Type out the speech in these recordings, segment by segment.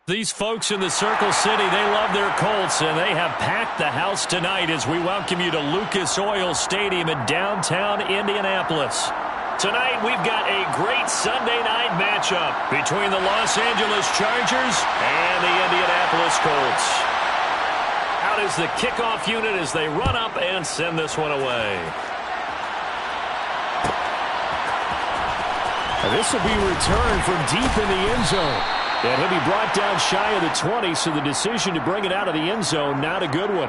These folks in the Circle City, they love their Colts, and they have packed the house tonight as we welcome you to Lucas Oil Stadium in downtown Indianapolis. Tonight, we've got a great Sunday night matchup between the Los Angeles Chargers and the Indianapolis Colts. Out is the kickoff unit as they run up and send this one away. This will be returned from deep in the end zone. And he'll be brought down shy of the 20, so the decision to bring it out of the end zone, not a good one.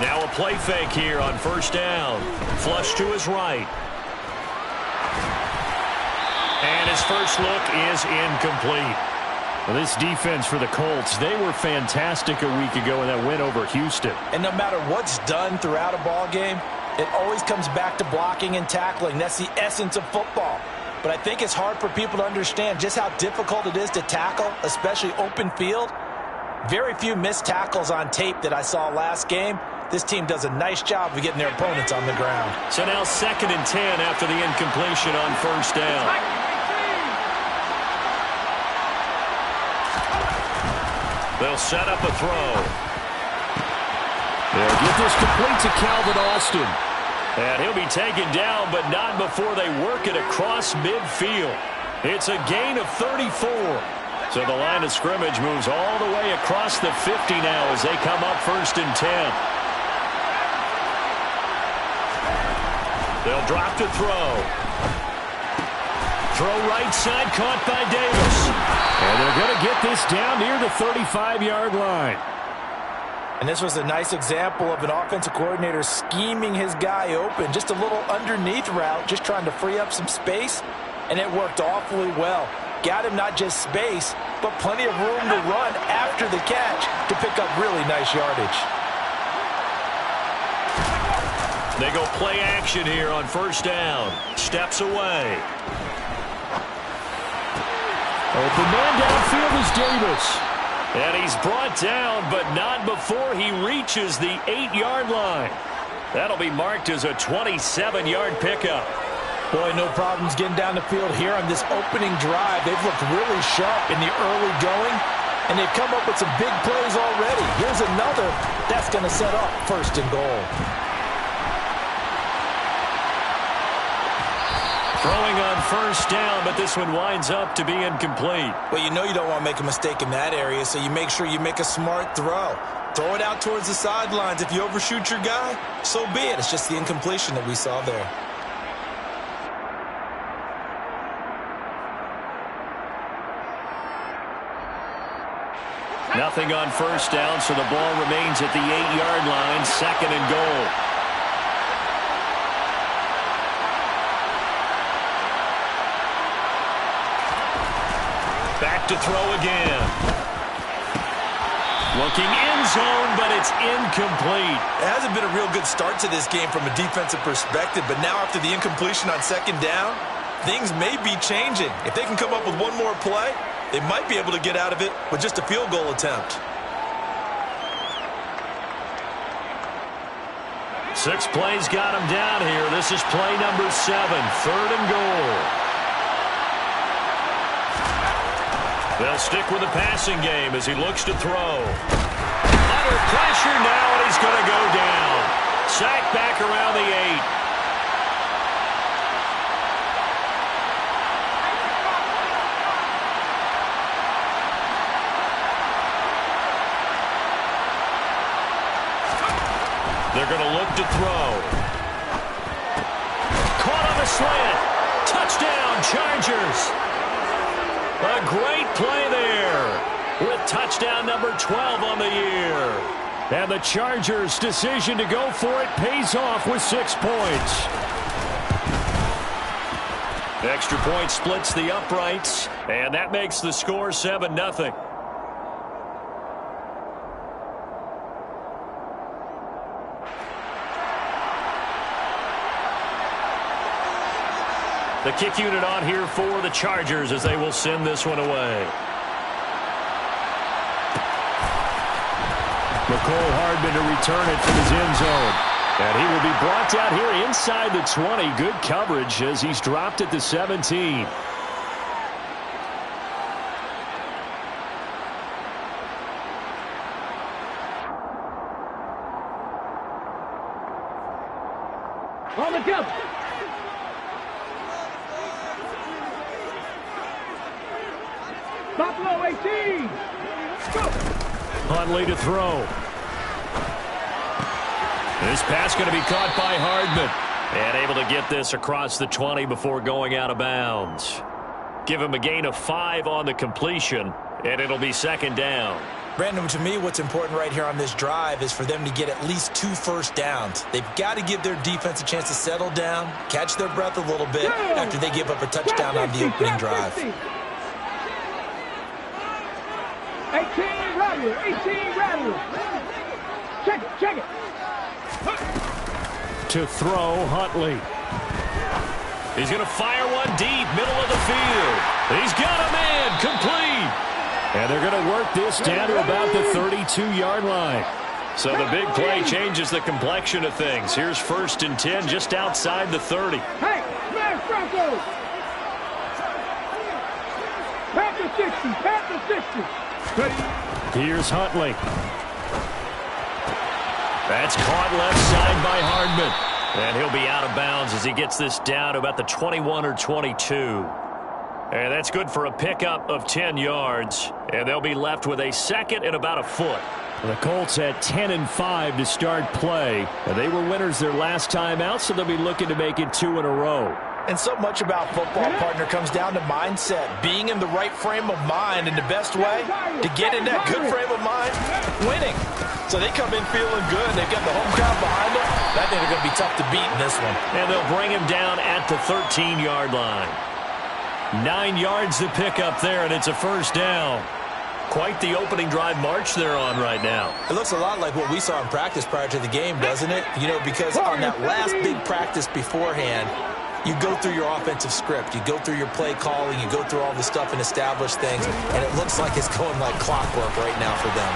Now a play fake here on first down. Flush to his right. And his first look is incomplete. Well, this defense for the Colts, they were fantastic a week ago in that win over Houston. And no matter what's done throughout a ball game, it always comes back to blocking and tackling. That's the essence of football. But I think it's hard for people to understand just how difficult it is to tackle, especially open field. Very few missed tackles on tape that I saw last game. This team does a nice job of getting their opponents on the ground. So now 2nd and 10 after the incompletion on first down. They'll set up a throw. They'll get this complete to Calvin Austin. And he'll be taken down, but not before they work it across midfield. It's a gain of 34. So the line of scrimmage moves all the way across the 50 now as they come up 1st and 10. They'll drop to throw. Throw right side, caught by Davis. And they're going to get this down near the 35-yard line. And this was a nice example of an offensive coordinator scheming his guy open. Just a little underneath route, just trying to free up some space. And it worked awfully well. Got him not just space, but plenty of room to run after the catch to pick up really nice yardage. They go play action here on first down. Steps away. Open man downfield is Davis. And he's brought down, but not before he reaches the 8-yard line. That'll be marked as a 27-yard pickup. Boy, no problems getting down the field here on this opening drive. They've looked really sharp in the early going, and they've come up with some big plays already. Here's another that's going to set up 1st and goal. Throwing on first down, but this one winds up to be incomplete. Well, you know you don't want to make a mistake in that area, so you make sure you make a smart throw. Throw it out towards the sidelines. If you overshoot your guy, so be it. It's just the incompletion that we saw there. Nothing on first down, so the ball remains at the 8-yard line, 2nd and goal. Back to throw again. Looking end zone, but it's incomplete. It hasn't been a real good start to this game from a defensive perspective, but now after the incompletion on 2nd down, things may be changing. If they can come up with one more play, they might be able to get out of it with just a field goal attempt. 6 plays got him down here. This is play number 7, 3rd and goal. They'll stick with the passing game as he looks to throw. Under pressure now, and he's going to go down. Sacked back around the 8. They're going to look to throw. Caught on the slant. Touchdown, Chargers. A great play there with touchdown number 12 on the year. And the Chargers' decision to go for it pays off with 6 points. Extra point splits the uprights, and that makes the score 7-0. The kick unit on here for the Chargers as they will send this one away. McCole Hardman to return it from his end zone. And he will be brought down here inside the 20. Good coverage as he's dropped at the 17. On the jump. Buffalo 18. Go. Huntley to throw. This pass going to be caught by Hardman. And able to get this across the 20 before going out of bounds. Give him a gain of 5 on the completion, and it'll be second down. Brandon, to me, what's important right here on this drive is for them to get at least 2 first downs. They've got to give their defense a chance to settle down, catch their breath a little bit after they give up a touchdown on the opening drive. 18 Rattler, 18 Rattler. Check it. To throw, Huntley. He's going to fire one deep, middle of the field. He's got a man, complete. And they're going to work this down to about the 32-yard line. So the big play changes the complexion of things. Here's 1st and 10 just outside the 30. Hey, smash Broncos. Panther 60. Here's Huntley. That's caught left side by Hardman. And he'll be out of bounds as he gets this down to about the 21 or 22. And that's good for a pickup of 10 yards. And they'll be left with a second and about a foot. The Colts had 10-5 to start play. And they were winners their last time out, so they'll be looking to make it 2 in a row. And so much about football, partner, comes down to mindset. Being in the right frame of mind, and the best way to get in that good frame of mind, winning. So they come in feeling good. They've got the home crowd behind them. I think they're going to be tough to beat in this one. And they'll bring him down at the 13-yard line. 9 yards to pick up there, and it's a first down. Quite the opening drive march they're on right now. It looks a lot like what we saw in practice prior to the game, doesn't it? You know, because on that last big practice beforehand, you go through your offensive script. You go through your play calling. You go through all the stuff and establish things. And it looks like it's going like clockwork right now for them.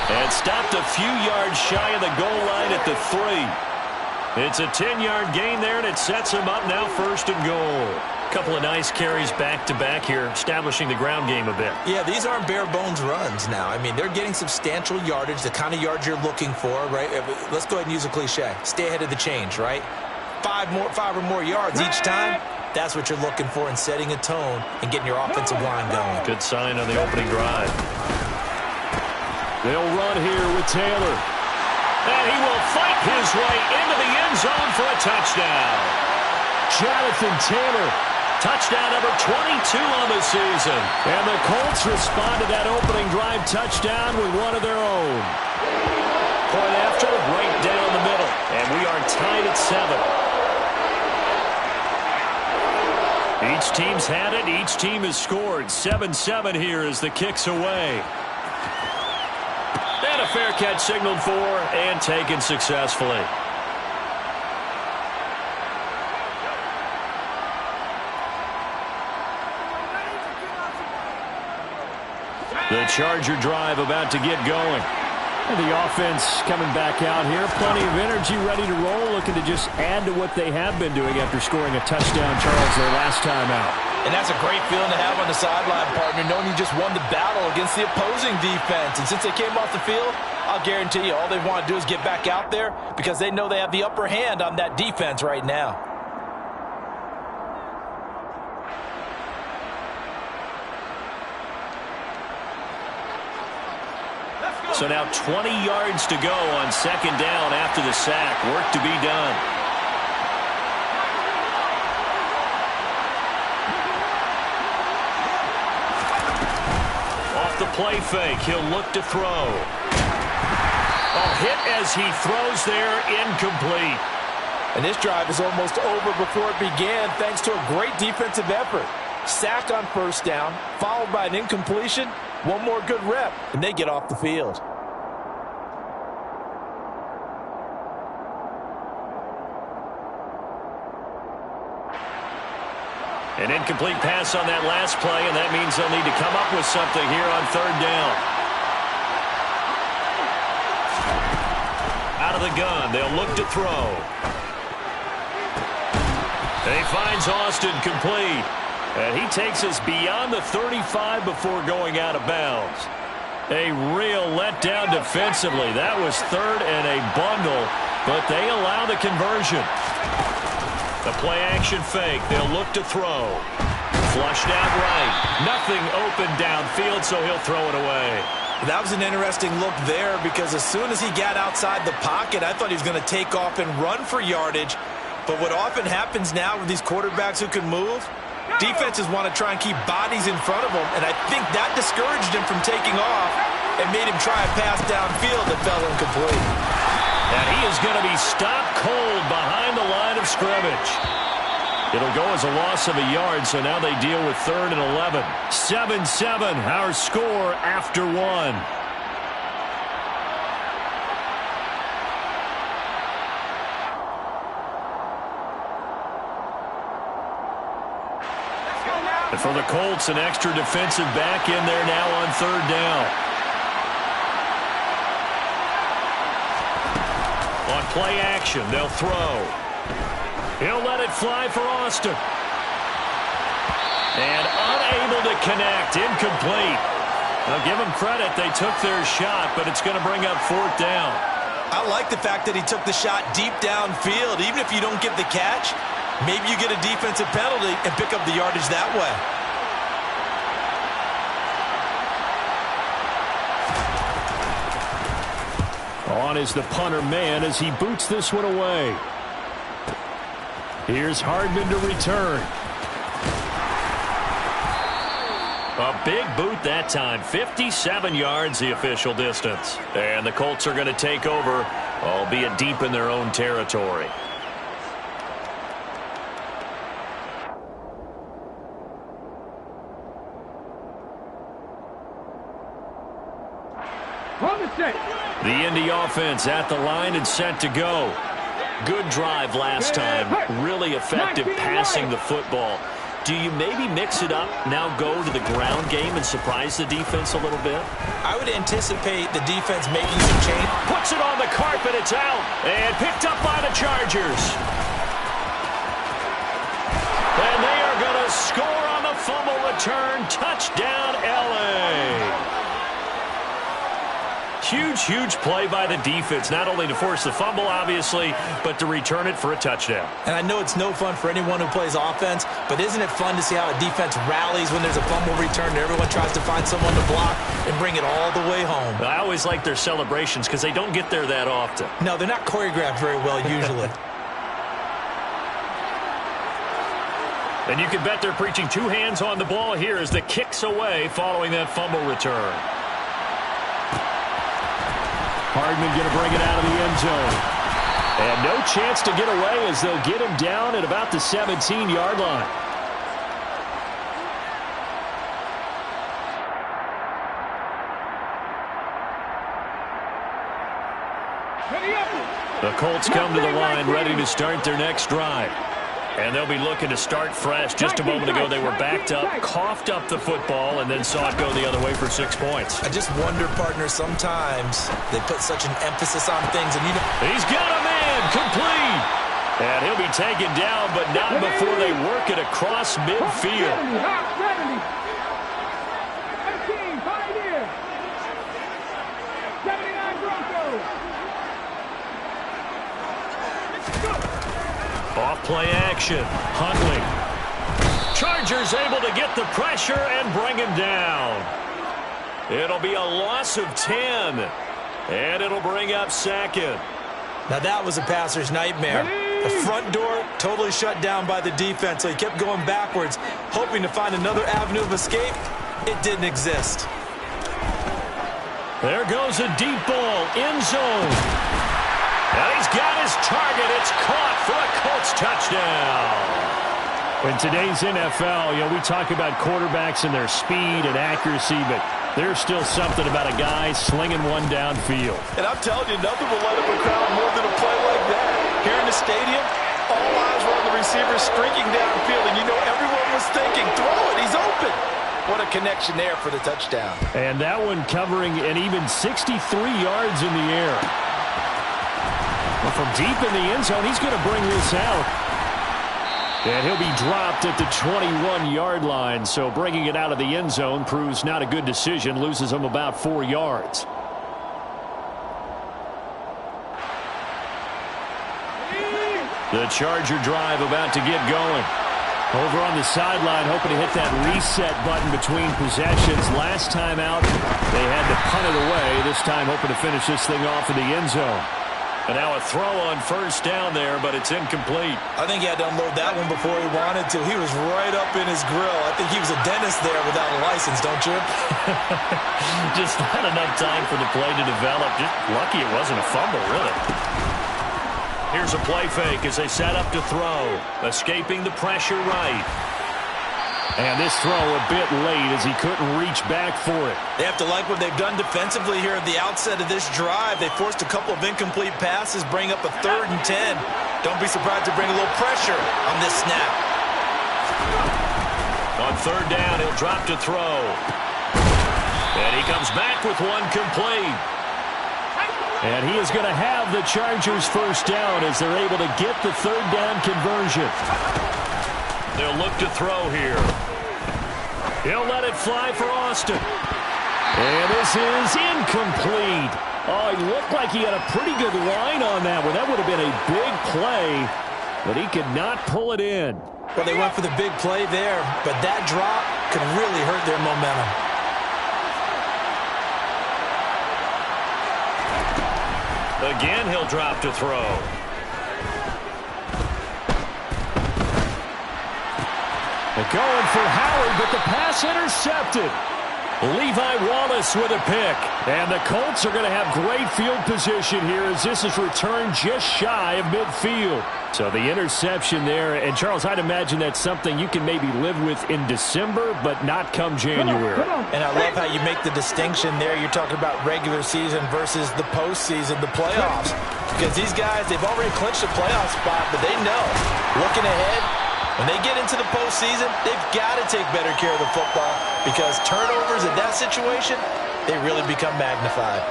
And stopped a few yards shy of the goal line at the 3. It's a 10-yard gain there, and it sets him up now 1st and goal. Couple of nice carries back-to-back here, establishing the ground game a bit. Yeah, these aren't bare-bones runs now. I mean, they're getting substantial yardage, the kind of yards you're looking for, right? Let's go ahead and use a cliche. Stay ahead of the change, right? 5 or more yards each time. That's what you're looking for in setting a tone and getting your offensive line going. Good sign on the opening drive. They'll run here with Taylor. And he will fight his way into the end zone for a touchdown. Jonathan Taylor. Touchdown number 22 on the season. And the Colts respond to that opening drive touchdown with one of their own. Point after, right down the middle. And we are tied at 7. Each team's had it. Each team has scored. 7-7 here as the kick's away. And a fair catch signaled for and taken successfully. The Charger drive about to get going. And the offense coming back out here. Plenty of energy, ready to roll, looking to just add to what they have been doing after scoring a touchdown, Charles, their last time out. And that's a great feeling to have on the sideline, partner, knowing you just won the battle against the opposing defense. And since they came off the field, I'll guarantee you all they want to do is get back out there because they know they have the upper hand on that defense right now. So now 20 yards to go on 2nd down after the sack. Work to be done. Off the play fake, he'll look to throw. Hit as he throws there, incomplete. And this drive is almost over before it began thanks to a great defensive effort. Sack on 1st down, followed by an incompletion. One more good rep, and they get off the field. An incomplete pass on that last play, and that means they'll need to come up with something here on third down. Out of the gun, they'll look to throw. He finds Austin complete. And he takes us beyond the 35 before going out of bounds. A real letdown defensively. That was third and a bundle, but they allow the conversion. The play-action fake. They'll look to throw. Flushed out right. Nothing open downfield, so he'll throw it away. That was an interesting look there because as soon as he got outside the pocket, I thought he was going to take off and run for yardage. But what often happens now with these quarterbacks who can move, defenses want to try and keep bodies in front of them, and I think that discouraged him from taking off and made him try a pass downfield that fell incomplete. And he is going to be stopped cold behind the line of scrimmage. It'll go as a loss of a yard, so now they deal with 3rd and 11. 7-7, our score after 1. And for the Colts, an extra defensive back in there now on 3rd down. On play action, they'll throw. He'll let it fly for Austin. And unable to connect, incomplete. Now give them credit, they took their shot, but it's going to bring up 4th down. I like the fact that he took the shot deep downfield. Even if you don't get the catch, maybe you get a defensive penalty and pick up the yardage that way. On is the punter man as he boots this one away. Here's Hardman to return. A big boot that time. 57 yards the official distance. And the Colts are going to take over, albeit deep in their own territory. The Indy offense at the line and set to go. Good drive last time. Really effective passing the football. Do you maybe mix it up, now go to the ground game and surprise the defense a little bit? I would anticipate the defense making some change. Puts it on the carpet, it's out. And picked up by the Chargers. And they are going to score on the fumble return. Touchdown, L.A. Huge play by the defense, not only to force the fumble, obviously, but to return it for a touchdown. And I know it's no fun for anyone who plays offense, but isn't it fun to see how a defense rallies when there's a fumble return and everyone tries to find someone to block and bring it all the way home? I always like their celebrations because they don't get there that often. No, they're not choreographed very well usually. And you can bet they're preaching 2 hands on the ball here as the kick's away following that fumble return. Hardman going to bring it out of the end zone. And no chance to get away as they'll get him down at about the 17-yard line. The Colts come to the line ready to start their next drive. And they'll be looking to start fresh. Just a moment ago, they were backed up, coughed up the football, and then saw it go the other way for 6 points. I just wonder, partner, sometimes they put such an emphasis on things. And he's got a man, complete. And he'll be taken down, but not before they work it across midfield. 79 Broncos. Off play action. Huntley. Chargers able to get the pressure and bring him down. It'll be a loss of 10. And it'll bring up 2nd. Now that was a passer's nightmare. The front door totally shut down by the defense, so he kept going backwards, hoping to find another avenue of escape. It didn't exist. There goes a deep ball, end zone. And he's got his target. It's caught for a Colts touchdown. In today's NFL, we talk about quarterbacks and their speed and accuracy, but there's still something about a guy slinging one downfield. And I'm telling you, nothing will light up a crowd more than a play like that. Here in the stadium, all eyes were on the receiver. receiver streaking downfield, and you know everyone was thinking, throw it, he's open. What a connection there for the touchdown. And that one covering an even 63 yards in the air. Well, from deep in the end zone, he's going to bring this out. And he'll be dropped at the 21-yard line. So bringing it out of the end zone proves not a good decision. Loses him about 4 yards. The Charger drive about to get going. Over on the sideline, hoping to hit that reset button between possessions. Last time out, they had to punt it away. This time, hoping to finish this thing off in the end zone. And now a throw on first down there, but it's incomplete. I think he had to unload that one before he wanted to. He was right up in his grill. I think he was a dentist there without a license, don't you? Just not enough time for the play to develop. Just lucky it wasn't a fumble, really. Here's a play fake as they set up to throw. Escaping the pressure right. And this throw a bit late as he couldn't reach back for it. They have to like what they've done defensively here at the outset of this drive. They forced a couple of incomplete passes, bring up a 3rd and 10. Don't be surprised to bring a little pressure on this snap. On 3rd down, he'll drop to throw. And he comes back with one complete. And he is going to have the Chargers first down as they're able to get the 3rd down conversion. They'll look to throw here. He'll let it fly for Austin. And this is incomplete. Oh, he looked like he had a pretty good line on that one. That would have been a big play, but he could not pull it in. Well, they went for the big play there, but that drop could really hurt their momentum. Again, he'll drop to throw. They're going for Howard, but the pass intercepted. Levi Wallace with a pick. And the Colts are going to have great field position here as this is returned just shy of midfield. So the interception there. And, Charles, I'd imagine that's something you can maybe live with in December, but not come January. And I love how you make the distinction there. You're talking about regular season versus the postseason, the playoffs. Because these guys, they've already clinched a playoff spot, but they know, looking ahead, when they get into the postseason, they've got to take better care of the football because turnovers in that situation, they really become magnified.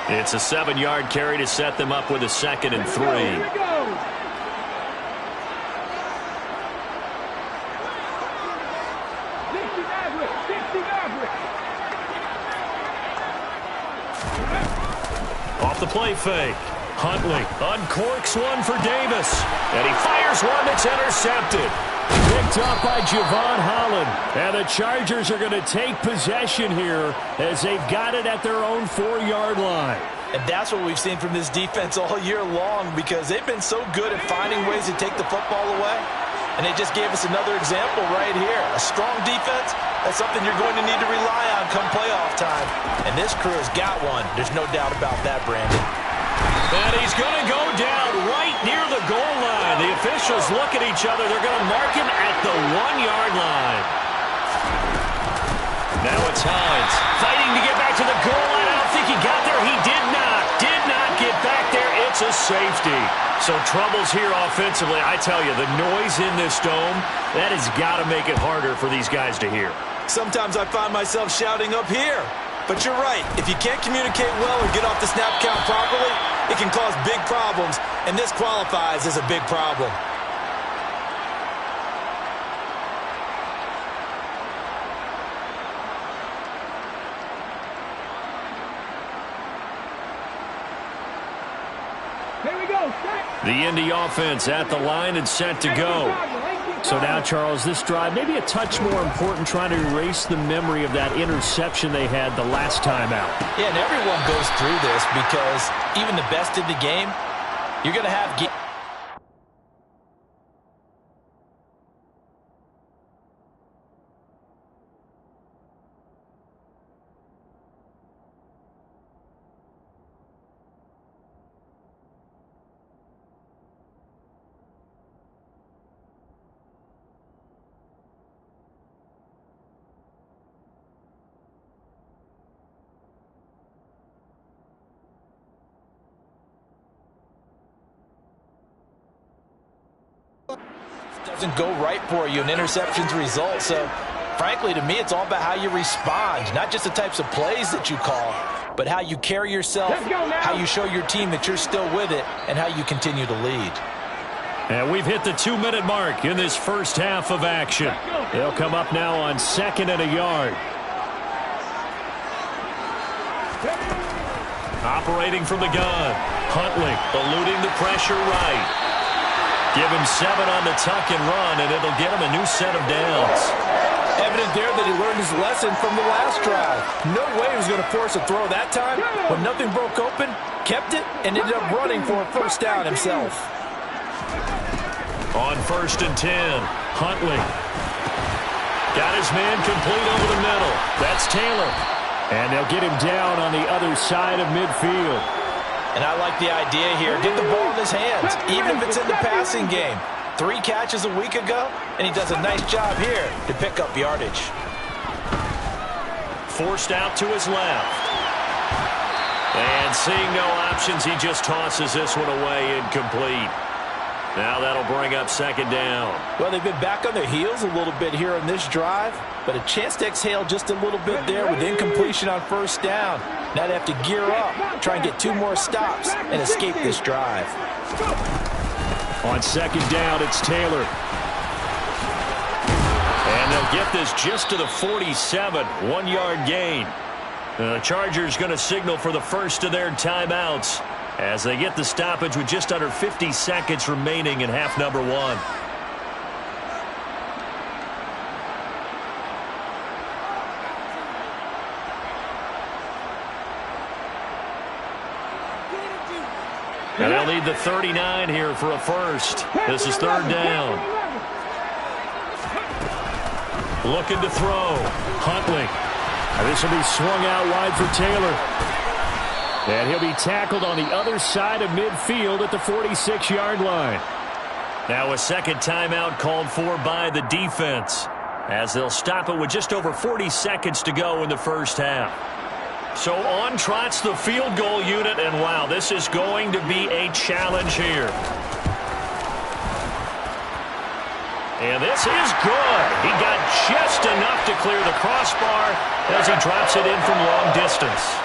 It's a 7-yard carry to set them up with a 2nd and 3. Here we go. Off the play fake. Huntley uncorks one for Davis. And he fires one that's intercepted. Picked up by Javon Holland. And the Chargers are going to take possession here as they've got it at their own 4-yard line. And that's what we've seen from this defense all year long because they've been so good at finding ways to take the football away. And they just gave us another example right here. A strong defense, that's something you're going to need to rely on come playoff time. And this crew has got one. There's no doubt about that, Brandon. And he's going to go down right near the goal line. The officials look at each other. They're going to mark him at the 1-yard line. Now it's Hines fighting to get back to the goal line. I don't think he got there. He did not get back there. It's a safety. So troubles here offensively. I tell you, the noise in this dome, that has got to make it harder for these guys to hear. Sometimes I find myself shouting up here. But you're right. If you can't communicate well or get off the snap count properly, it can cause big problems, and this qualifies as a big problem. Here we go. The Indy offense at the line and set to go. So now, Charles, this drive maybe a touch more important trying to erase the memory of that interception they had the last time out. Yeah, and everyone goes through this because even the best in the game, you're going to have... Doesn't go right for you, and interceptions result. So, frankly, to me, it's all about how you respond, not just the types of plays that you call, but how you carry yourself, how you show your team that you're still with it, and how you continue to lead. And we've hit the 2-minute mark in this first half of action. They'll come up now on 2nd and a yard. Operating from the gun. Huntley eluding the pressure right. Give him 7 on the tuck and run, and it'll get him a new set of downs. Evident there that he learned his lesson from the last drive. No way he was going to force a throw that time. When nothing broke open, kept it, and ended up running for a first down himself. On 1st and 10, Huntley. Got his man complete over the middle. That's Taylor. And they'll get him down on the other side of midfield. And I like the idea here. Get the ball in his hands, even if it's in the passing game. 3 catches a week ago, and he does a nice job here to pick up yardage. Forced out to his left. And seeing no options, he just tosses this one away incomplete. Now that'll bring up 2nd down. Well, they've been back on their heels a little bit here on this drive, but a chance to exhale just a little bit there with incompletion on 1st down. Now they have to gear up, try and get 2 more stops, and escape this drive. On 2nd down, it's Taylor. And they'll get this just to the 47, 1-yard gain. The Chargers going to signal for the first of their timeouts as they get the stoppage with just under 50 seconds remaining in half number 1. And they'll need the 39 here for a first. This is 3rd down. Looking to throw. Huntley. And this will be swung out wide for Taylor. And he'll be tackled on the other side of midfield at the 46-yard line. Now a 2nd timeout called for by the defense, as they'll stop it with just over 40 seconds to go in the first half. So on trots the field goal unit, and wow, this is going to be a challenge here. And this is good. He got just enough to clear the crossbar as he drops it in from long distance.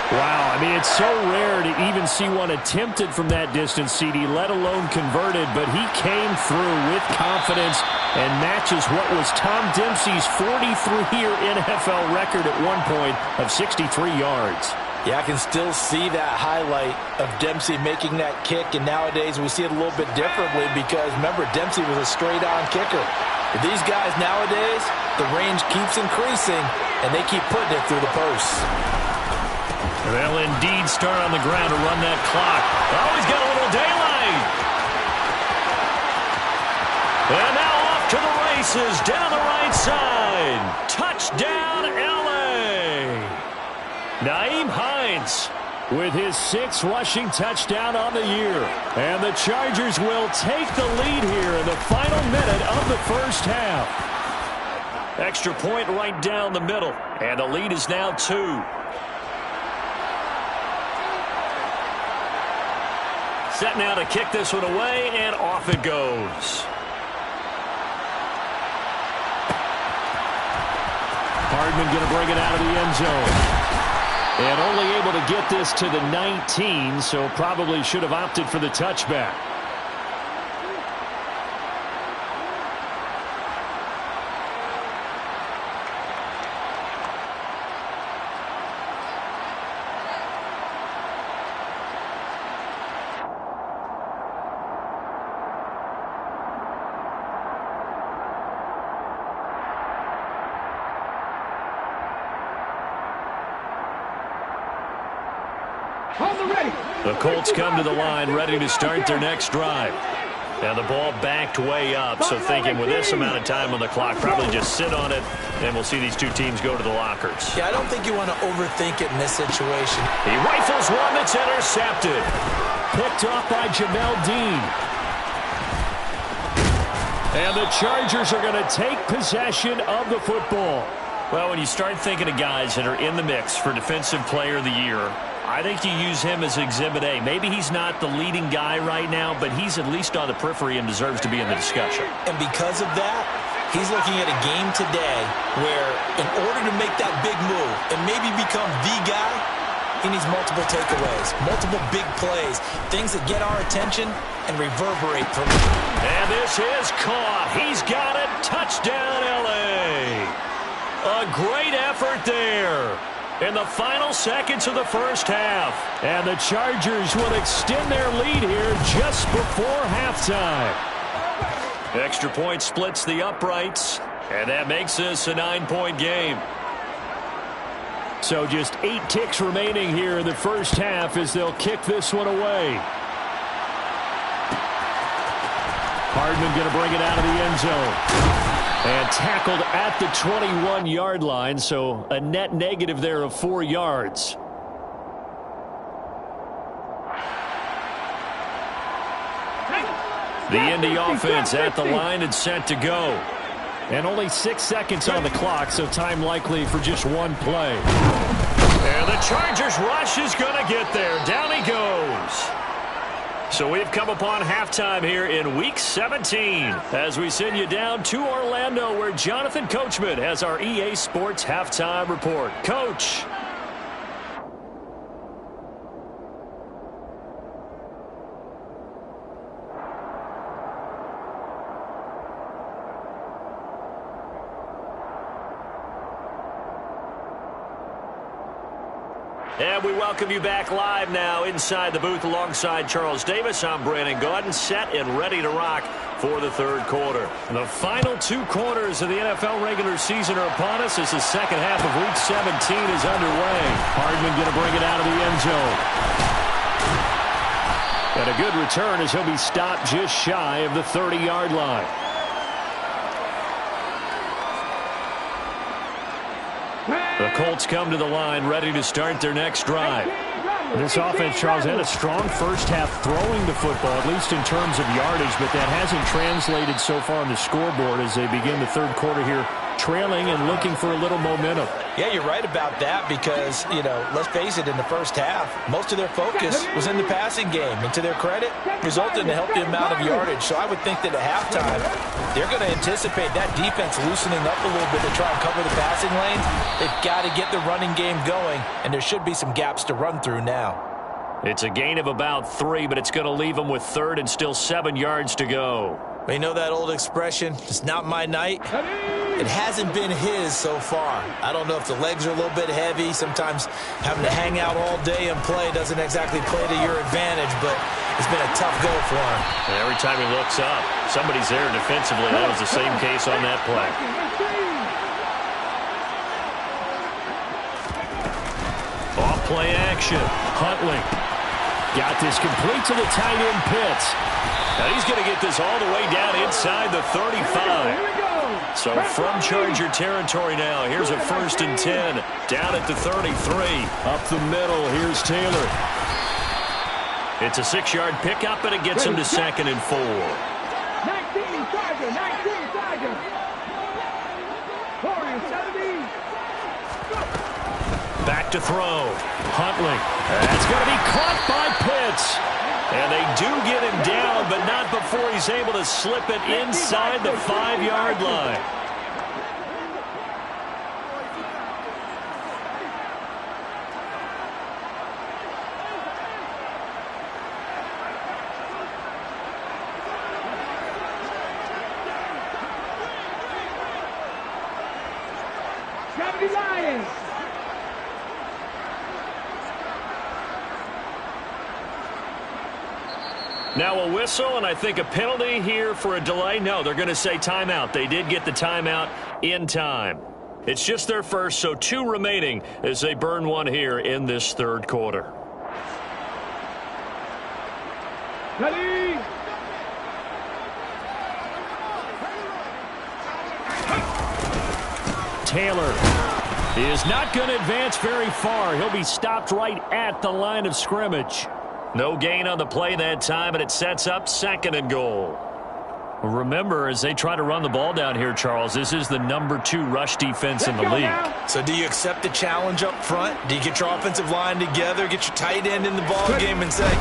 Wow, I mean, it's so rare to even see one attempted from that distance, CD, let alone converted, but he came through with confidence and matches what was Tom Dempsey's 43-year NFL record at one point of 63 yards. Yeah, I can still see that highlight of Dempsey making that kick, and nowadays we see it a little bit differently because, remember, Dempsey was a straight-on kicker. But these guys nowadays, the range keeps increasing, and they keep putting it through the posts. They'll indeed start on the ground to run that clock. Oh, he's got a little daylight. And now off to the races down the right side. Touchdown, L.A. Nyheim Hines with his 6th rushing touchdown on the year. And the Chargers will take the lead here in the final minute of the first half. Extra point right down the middle. And the lead is now 2. Set now to kick this one away, and off it goes. Hardman going to bring it out of the end zone. And only able to get this to the 19, so probably should have opted for the touchback. The Colts come to the line ready to start their next drive. And the ball backed way up, so thinking with this amount of time on the clock, probably just sit on it, and we'll see these 2 teams go to the lockers. Yeah, I don't think you want to overthink it in this situation. He rifles one that's intercepted. Picked off by Jamel Dean. And the Chargers are going to take possession of the football. Well, when you start thinking of guys that are in the mix for Defensive Player of the Year, I think you use him as Exhibit A. Maybe he's not the leading guy right now, but he's at least on the periphery and deserves to be in the discussion. And because of that, he's looking at a game today where in order to make that big move and maybe become the guy, he needs multiple takeaways, multiple big plays, things that get our attention and reverberate from him. And this is caught. He's got it. Touchdown, L.A. A great effort there in the final seconds of the first half. And the Chargers will extend their lead here just before halftime. Extra point splits the uprights, and that makes this a 9-point game. So just 8 ticks remaining here in the first half as they'll kick this one away. Hardman going to bring it out of the end zone. And tackled at the 21-yard line, so a net negative there of 4 yards. The Indy offense at the line and set to go. And only 6 seconds on the clock, so time likely for just one play. And the Chargers rush is going to get there. Down he goes. So we've come upon halftime here in Week 17 as we send you down to Orlando where Jonathan Coachman has our EA Sports Halftime Report. Coach. And we welcome you back live now inside the booth alongside Charles Davis. I'm Brandon Gaudin, set and ready to rock for the third quarter. The final 2 quarters of the NFL regular season are upon us as the second half of Week 17 is underway. Hardman going to bring it out of the end zone. And a good return as he'll be stopped just shy of the 30-yard line. The Colts come to the line ready to start their next drive. This offense, Charles, had a strong first half throwing the football, at least in terms of yardage, but that hasn't translated so far on the scoreboard as they begin the third quarter here, trailing and looking for a little momentum. Yeah, you're right about that because, you know, let's face it, in the first half, most of their focus was in the passing game. And to their credit, resulted in a healthy amount of yardage. So I would think that at halftime, they're going to anticipate that defense loosening up a little bit to try and cover the passing lanes. They've got to get the running game going, and there should be some gaps to run through now. It's a gain of about 3, but it's going to leave them with third and still 7 yards to go. You know that old expression, it's not my night? It hasn't been his so far. I don't know if the legs are a little bit heavy. Sometimes having to hang out all day and play doesn't exactly play to your advantage, but it's been a tough go for him. And every time he looks up, somebody's there defensively. That was the same case on that play. Off play action. Huntley got this complete to the tight end Pitts. Now he's going to get this all the way down inside the 35. So from Charger territory now, here's a 1st and 10 down at the 33. Up the middle, here's Taylor. It's a 6-yard pickup, and it gets him to 2nd and 4. 19 Charger, 19 Charger. 40, 70. Back to throw. Huntley. That's going to be caught by Pitts. And they do get him down, but not before he's able to slip it inside the 5-yard line. Lions. Now a whistle, and I think a penalty here for a delay. No, they're going to say timeout. They did get the timeout in time. It's just their first, so 2 remaining as they burn one here in this third quarter. Ready. Taylor is not going to advance very far. He'll be stopped right at the line of scrimmage. No gain on the play that time, and it sets up 2nd and goal. Remember, as they try to run the ball down here, Charles, this is the #2 rush defense in the league. So do you accept the challenge up front? Do you get your offensive line together, get your tight end in the ball game and say,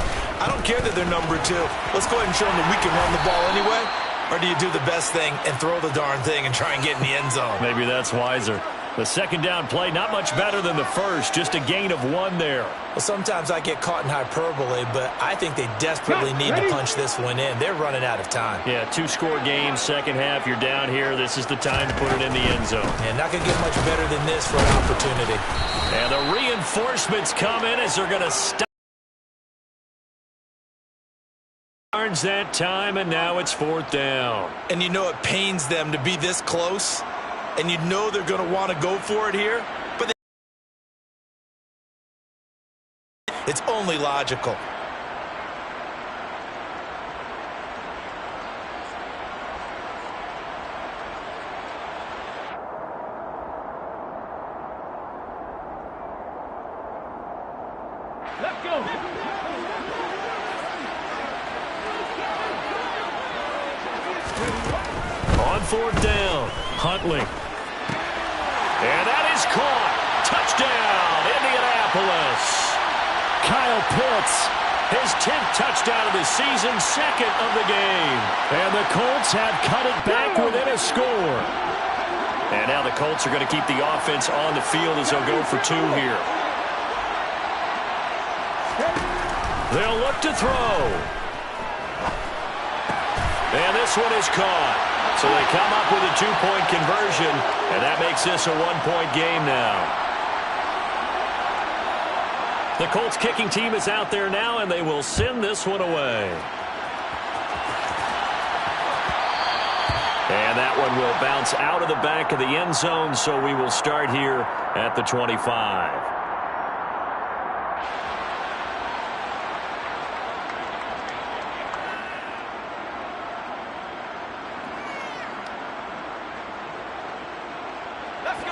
I don't care that they're #2. Let's go ahead and show them that we can run the ball anyway? Or do you do the best thing and throw the darn thing and try and get in the end zone? Maybe that's wiser. The second down play, not much better than the first, just a gain of 1 there. Well, sometimes I get caught in hyperbole, but I think they desperately need to punch this one in. They're running out of time. Yeah, 2-score game, second half, you're down here. This is the time to put it in the end zone. And not going to get much better than this for an opportunity. And the reinforcements come in as they're going to stop that time, and now it's 4th down. And you know it pains them to be this close. And you know they're going to want to go for it here, but it's only logical. Let's go. On 4th down, Huntley. And that is caught. Touchdown, Indianapolis. Kyle Pitts, his 10th touchdown of the season, 2nd of the game. And the Colts have cut it back within a score. And now the Colts are going to keep the offense on the field as they'll go for 2 here. They'll look to throw. And this one is caught. So they come up with a 2-point conversion, and that makes this a 1-point game now. The Colts kicking team is out there now, and they will send this one away. And that one will bounce out of the back of the end zone, so we will start here at the 25.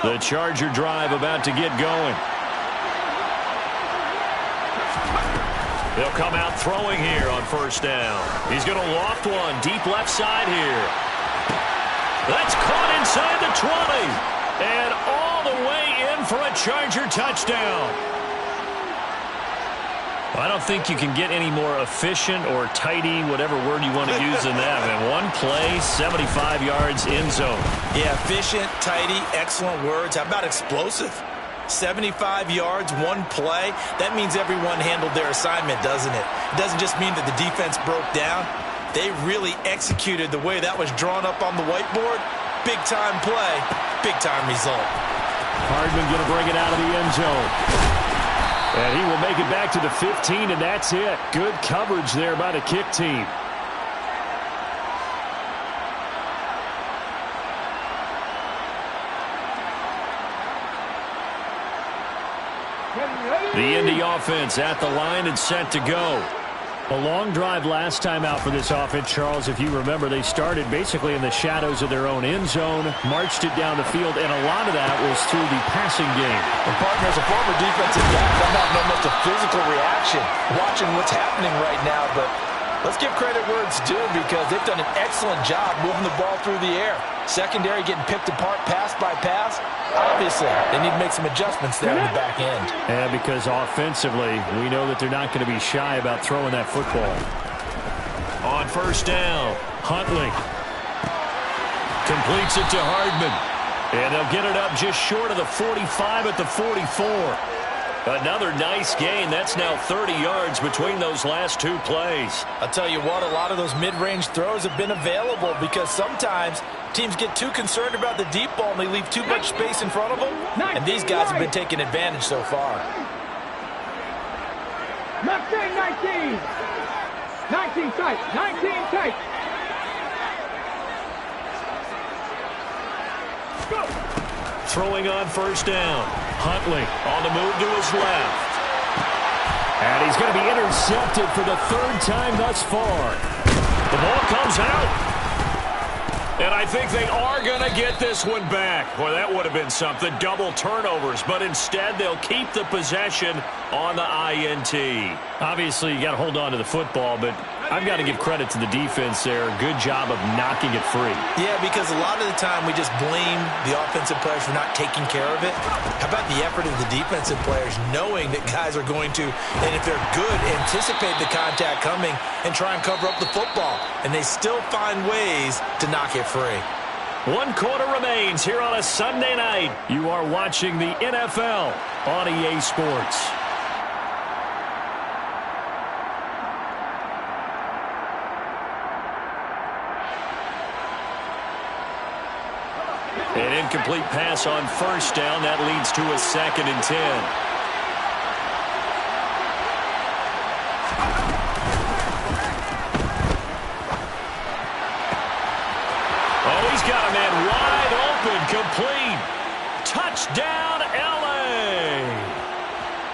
The Charger drive about to get going. They'll come out throwing here on 1st down. He's going to loft one deep left side here. That's caught inside the 20. And all the way in for a Charger touchdown. I don't think you can get any more efficient or tidy, whatever word you want to use in that. And 1 play, 75 yards in zone. Yeah, efficient, tidy, excellent words. How about explosive? 75 yards, 1 play. That means everyone handled their assignment, doesn't it? It doesn't just mean that the defense broke down. They really executed the way that was drawn up on the whiteboard. Big-time play, big-time result. Hardman going to bring it out of the end zone. And he will make it back to the 15, and that's it. Good coverage there by the kick team. The Indy offense at the line and set to go. A long drive last time out for this offense, Charles. If you remember, they started basically in the shadows of their own end zone, marched it down the field, and a lot of that was through the passing game. And partner, as a former defensive back, I'm having almost a physical reaction watching what's happening right now, but let's give credit where it's due because they've done an excellent job moving the ball through the air. Secondary getting picked apart pass by pass. Obviously, they need to make some adjustments there in the back end. And because offensively, we know that they're not going to be shy about throwing that football. On 1st down, Huntley completes it to Hardman. And they'll get it up just short of the 45 at the 44. Another nice gain. That's now 30 yards between those last 2 plays. I'll tell you what, a lot of those mid-range throws have been available because sometimes teams get too concerned about the deep ball and they leave too much space in front of them. And these guys have been taking advantage so far. Mustang 19. 19 tight. 19 tight. Go. Throwing on 1st down. Huntley on the move to his left. And he's going to be intercepted for the 3rd time thus far. The ball comes out. And I think they are going to get this one back. Boy, that would have been something. Double turnovers. But instead, they'll keep the possession on the INT. Obviously, you got to hold on to the football, but I've got to give credit to the defense there. Good job of knocking it free. Yeah, because a lot of the time we just blame the offensive players for not taking care of it. How about the effort of the defensive players knowing that guys are going to, and if they're good, anticipate the contact coming and try and cover up the football. And they still find ways to knock it free. 1 quarter remains here on a Sunday night. You are watching the NFL on EA Sports. An incomplete pass on first down. That leads to a 2nd and 10. Oh, he's got a man wide open, complete. Touchdown, L.A.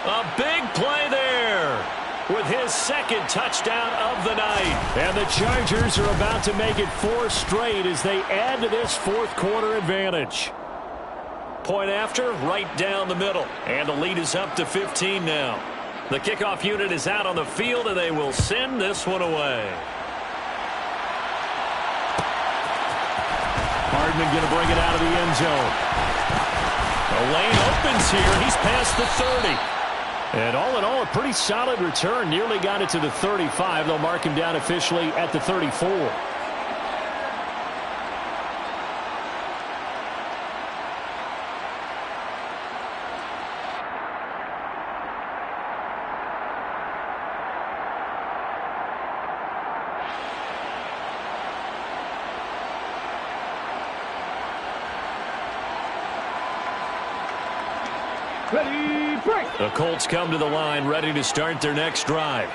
A big play there with his 2nd touchdown of the night. And the Chargers are about to make it 4 straight as they add to this 4th quarter advantage. Point after, right down the middle. And the lead is up to 15 now. The kickoff unit is out on the field, and they will send this one away. Hardman going to bring it out of the end zone. The lane opens here. He's past the 30. And all in all, a pretty solid return. Nearly got it to the 35. They'll mark him down officially at the 34. Ready, break. The Colts come to the line, ready to start their next drive.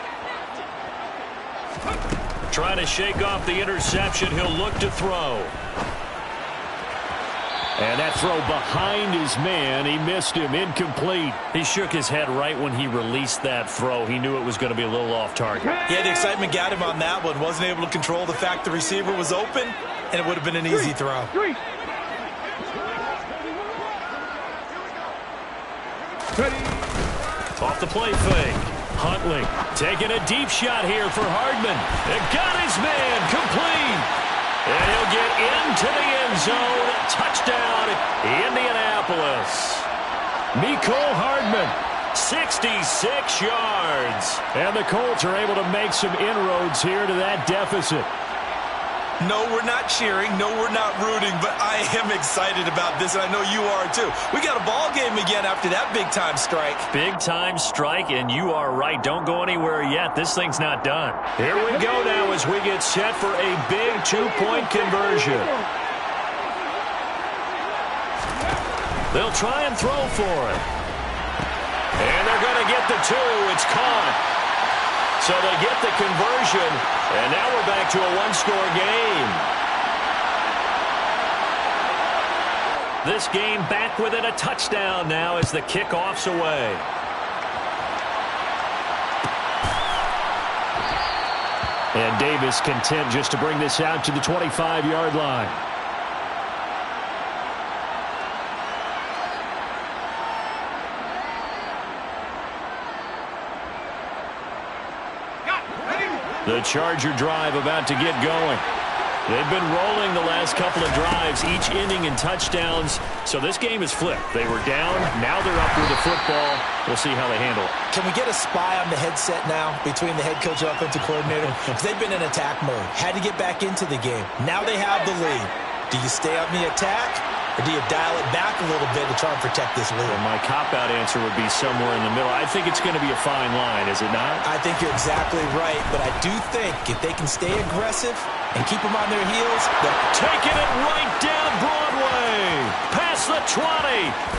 Trying to shake off the interception. He'll look to throw. And that throw behind his man. He missed him. Incomplete. He shook his head right when he released that throw. He knew it was going to be a little off target. Yeah, the excitement got him on that one. Wasn't able to control the fact the receiver was open, and it would have been an easy throw. Ready. Off the play fake. Huntley taking a deep shot here for Hardman. It got his man complete. And he'll get into the end zone. Touchdown, Indianapolis. Mecole Hardman. 66 yards. And the Colts are able to make some inroads here to that deficit. No, we're not cheering. No, we're not rooting, but I am excited about this, and I know you are too. We got a ball game again after that big-time strike. Big-time strike, and you are right. Don't go anywhere yet. This thing's not done. Here we go now as we get set for a big 2-point conversion. They'll try and throw for it. And they're going to get the 2. It's caught. So they get the conversion, and now we're back to a 1-score game. This game back within a touchdown now as the kickoff's away. And Davis content just to bring this out to the 25-yard line. The Charger drive about to get going. They've been rolling the last couple of drives, each ending in touchdowns. So this game is flipped. They were down. Now they're up with the football. We'll see how they handle it. Can we get a spy on the headset now between the head coach and offensive coordinator? Because they've been in attack mode. Had to get back into the game. Now they have the lead. Do you stay on the attack? Or do you dial it back a little bit to try and protect this lead? Well, my cop-out answer would be somewhere in the middle. I think it's going to be a fine line, is it not? I think you're exactly right, but I do think if they can stay aggressive and keep them on their heels, they're taking it right down Broadway. Past the 20.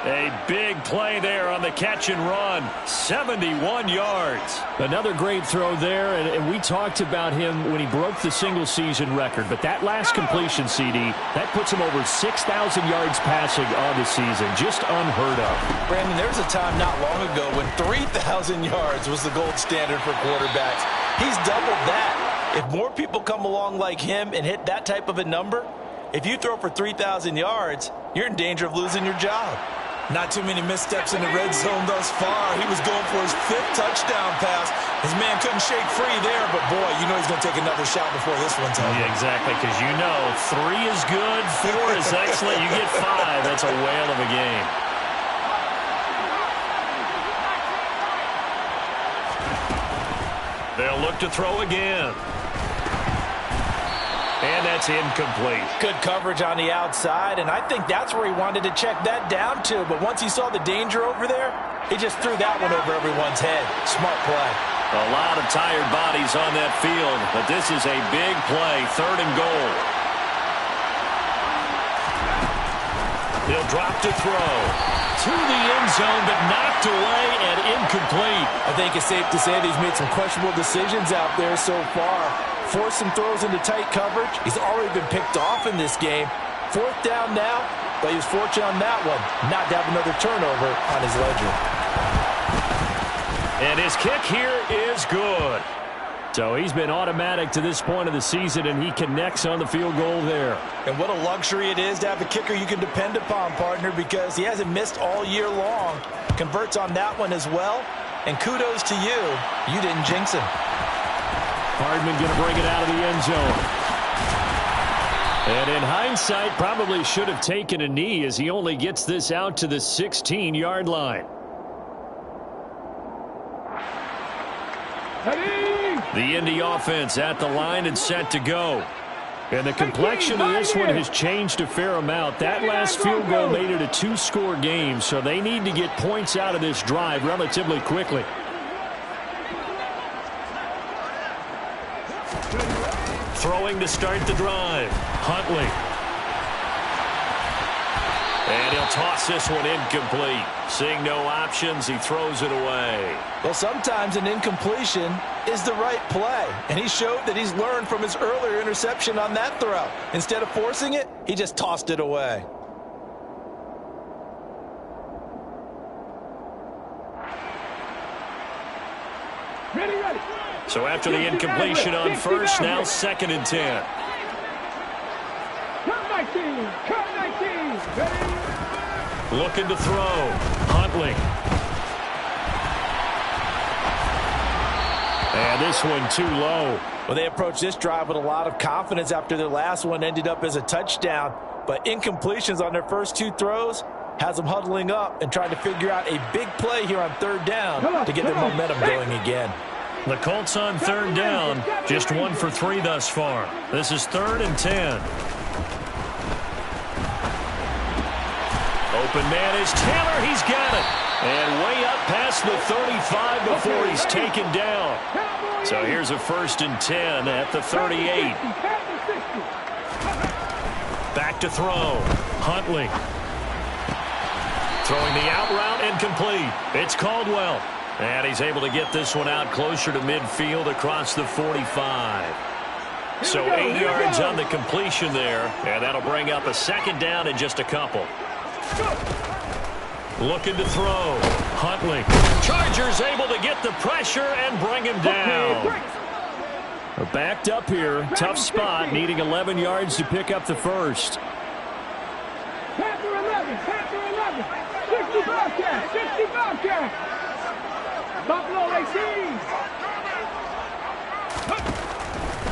A big play there on the catch and run. 71 yards. Another great throw there, and we talked about him when he broke the single-season record. But that last completion, CD, that puts him over 6,000 yards passing on the season. Just unheard of. Brandon, there was a time not long ago when 3,000 yards was the gold standard for quarterbacks. He's doubled that. If more people come along like him and hit that type of a number, if you throw for 3,000 yards, you're in danger of losing your job. Not too many missteps in the red zone thus far. He was going for his 5th touchdown pass. His man couldn't shake free there, but boy, you know he's going to take another shot before this one's over. Yeah, exactly, because you know 3 is good, 4 is excellent. You get 5, that's a whale of a game. They'll look to throw again. And that's incomplete. Good coverage on the outside, and I think that's where he wanted to check that down to. But once he saw the danger over there, he just threw that one over everyone's head. Smart play. A lot of tired bodies on that field, but this is a big play, 3rd and goal. He'll drop to throw. To the end zone, but knocked away and incomplete. I think it's safe to say that he's made some questionable decisions out there so far. Forced some throws into tight coverage. He's already been picked off in this game. 4th down now, but he was fortunate on that one not to have another turnover on his ledger. And his kick here is good. So he's been automatic to this point of the season, and he connects on the field goal there. And what a luxury it is to have a kicker you can depend upon, partner, because he hasn't missed all year long. Converts on that one as well. And kudos to you. You didn't jinx him. Hardman going to bring it out of the end zone. And in hindsight, probably should have taken a knee as he only gets this out to the 16-yard line. The Indy offense at the line and set to go. And the complexion of this one has changed a fair amount. That last field goal made it a 2-score game, so they need to get points out of this drive relatively quickly. Throwing to start the drive. Huntley. And he'll toss this one incomplete. Seeing no options, he throws it away. Well, sometimes an incompletion is the right play. And he showed that he's learned from his earlier interception on that throw. Instead of forcing it, he just tossed it away. Ready. So after the incompletion on first, now 2nd and 10. Come 19. Ready. Looking to throw. Huntley. And this one too low. Well, they approached this drive with a lot of confidence after their last one ended up as a touchdown. But incompletions on their first 2 throws has them huddling up and trying to figure out a big play here on 3rd down to get their momentum going again. The Colts on 3rd down, just 1 for 3 thus far. This is 3rd and 10. Open man is Taylor. He's got it. And way up past the 35 before he's taken down. So here's a 1st and 10 at the 38. Back to throw. Huntley. Throwing the out route incomplete. It's Caldwell. And he's able to get this one out closer to midfield across the 45. So 8 yards on the completion there. And that'll bring up a 2nd down in just a couple. Looking to throw. Huntley. Chargers able to get the pressure and bring him down. They're backed up here. Tough spot. Needing 11 yards to pick up the first. Panther 11. 60 Bobcats. Buffalo AC.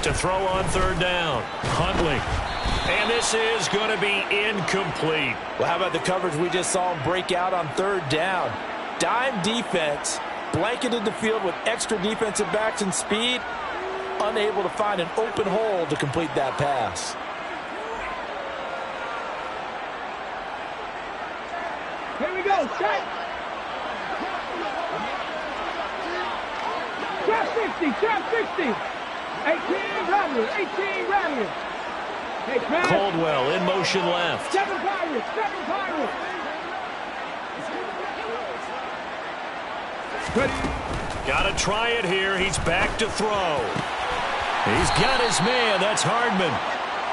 To throw on 3rd down. Huntley. And this is going to be incomplete. Well, how about the coverage we just saw him break out on 3rd down? Dime defense, blanketed the field with extra defensive backs and speed, unable to find an open hole to complete that pass. Here we go. Check. Trap 60. 18 Rattler. Hey, Caldwell in motion left. Seven Pirates. Ready. Got to try it here. He's back to throw. He's got his man. That's Hardman.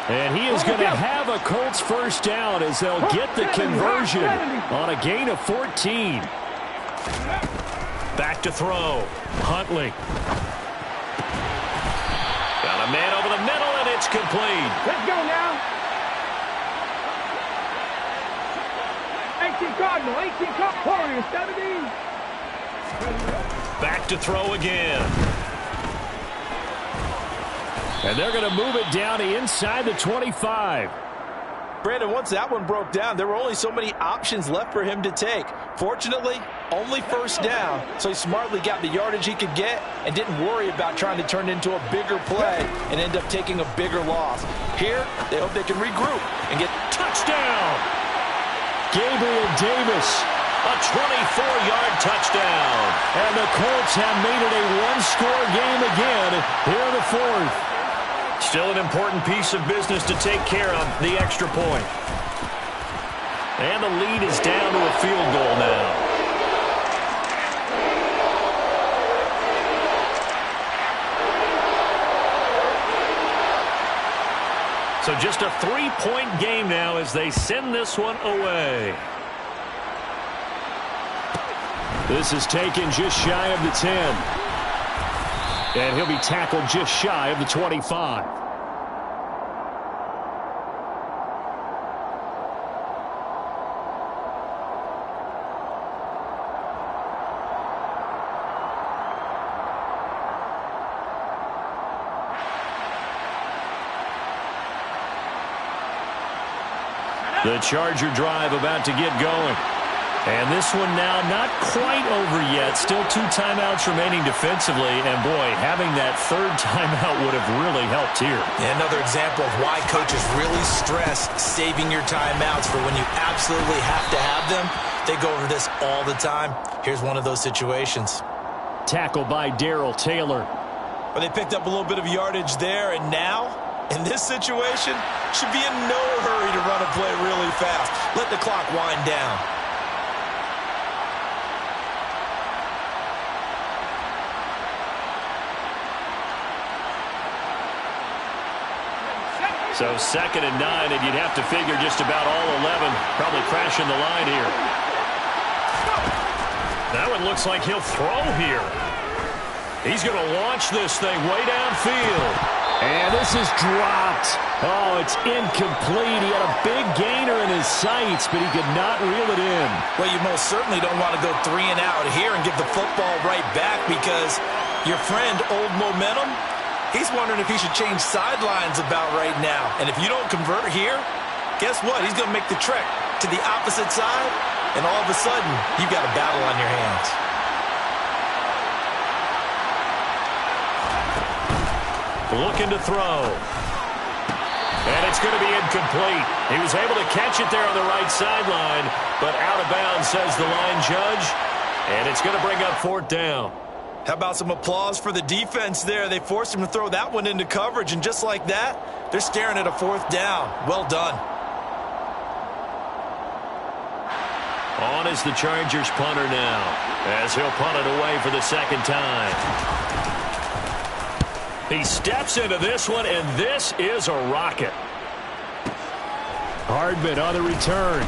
And he is going to have a Colts 1st down as they'll get the conversion on a gain of 14. Back to throw. Huntley. Got a man over the middle, and it's complete. Let's go now. 18 Cardinal, 18 Warriors, 17. Back to throw again. And they're going to move it down to inside the 25. Brandon, once that one broke down, there were only so many options left for him to take. Fortunately, only first down, so he smartly got the yardage he could get and didn't worry about trying to turn it into a bigger play and end up taking a bigger loss. Here, they hope they can regroup and get Touchdown! Gabriel Davis. A 24-yard touchdown. And the Colts have made it a one-score game again here in the fourth. Still an important piece of business to take care of, the extra point. And the lead is down to a field goal now. So just a 3-point game now as they send this one away. This is taken just shy of the 10. And he'll be tackled just shy of the 25. The Charger drive about to get going. And this one now not quite over yet. Still 2 timeouts remaining defensively. And, boy, having that third timeout would have really helped here. Yeah, another example of why coaches really stress saving your timeouts for when you absolutely have to have them. They go over this all the time. Here's one of those situations. Tackled by Darrell Taylor. But they picked up a little bit of yardage there, and now, in this situation, should be in no hurry to run a play really fast. Let the clock wind down. So 2nd and 9, and you'd have to figure just about all 11 probably crashing the line here. That one looks like he'll throw here. He's going to launch this thing way downfield. And this is dropped. Oh, it's incomplete. He had a big gainer in his sights, but he could not reel it in. Well, you most certainly don't want to go 3 and out here and give the football right back because your friend, Old Momentum, he's wondering if he should change sidelines about right now. And if you don't convert here, guess what? He's going to make the trek to the opposite side, and all of a sudden, you've got a battle on your hands. Looking to throw. And it's going to be incomplete. He was able to catch it there on the right sideline, but out of bounds, says the line judge. And it's going to bring up 4th down. How about some applause for the defense there? They forced him to throw that one into coverage, and just like that, they're staring at a 4th down. Well done. On is the Chargers punter now, as he'll punt it away for the 2nd time. He steps into this one, and this is a rocket. Hardman on the return.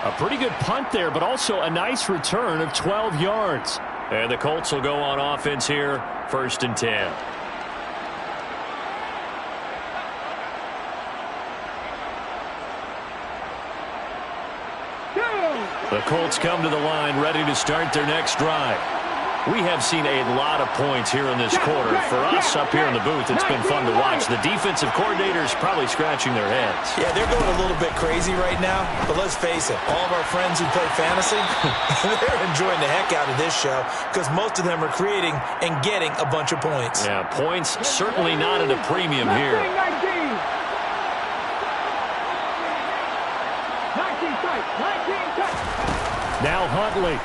A pretty good punt there, but also a nice return of 12 yards. And the Colts will go on offense here, 1st and 10. The Colts come to the line ready to start their next drive. We have seen a lot of points here in this quarter. For us up here in the booth, it's been fun to watch. The defensive coordinators probably scratching their heads. Yeah, they're going a little bit crazy right now, but let's face it, all of our friends who play fantasy, they're enjoying the heck out of this show because most of them are creating and getting a bunch of points. Yeah, points certainly not at a premium here. 19 tight. Now Huntley.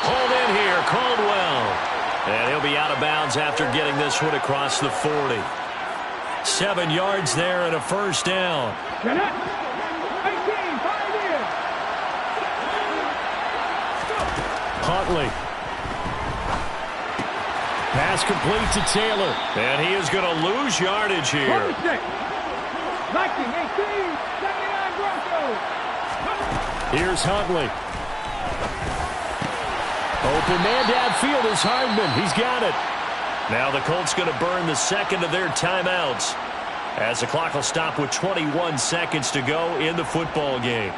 Hold in here, Caldwell. And he'll be out of bounds after getting this one across the 40. 7 yards there and a 1st down. 18, 5 Huntley. Pass complete to Taylor. And he is going to lose yardage here. 26. 19, 18, 79 Broncos. Here's Huntley. Open man downfield is Hardman. He's got it. Now the Colts going to burn the 2nd of their timeouts. As the clock will stop with 21 seconds to go in the football game.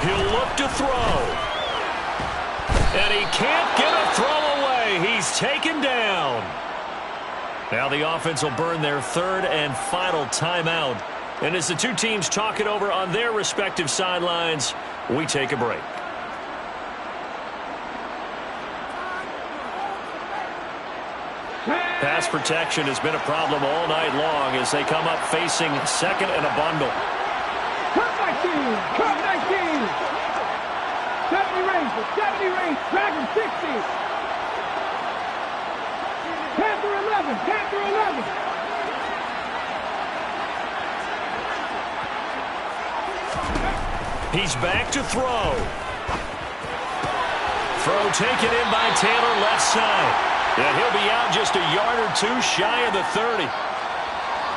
He'll look to throw. And he can't get a throw away. He's taken down. Now the offense will burn their third and final timeout. And as the two teams talk it over on their respective sidelines, we take a break. Pass protection has been a problem all night long as they come up facing second and a bundle. Cut 19! Cut 19! 70 range, Dragon 60! Panther 11, Panther 11! He's back to throw. Throw taken in by Taylor left side. Yeah, he'll be out just a yard or two shy of the 30.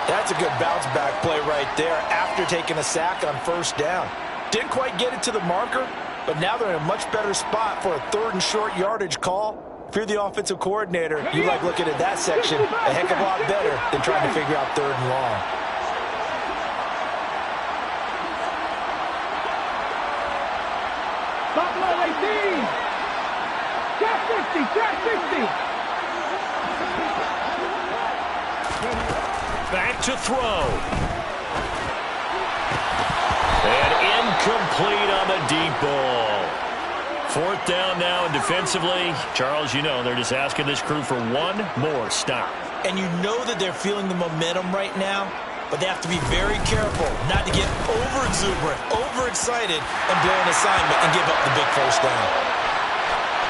That's a good bounce-back play right there after taking a sack on first down. Didn't quite get it to the marker, but now they're in a much better spot for a third and short yardage call. If you're the offensive coordinator, you like looking at that section a heck of a lot better than trying to figure out third and long. Buffalo 18! Track 50, track 50! Back to throw. And incomplete on the deep ball. Fourth down now, and defensively, Charles, you know, they're just asking this crew for one more stop. And you know that they're feeling the momentum right now, but they have to be very careful not to get over-exuberant, overexcited, and blow an assignment and give up the big first down.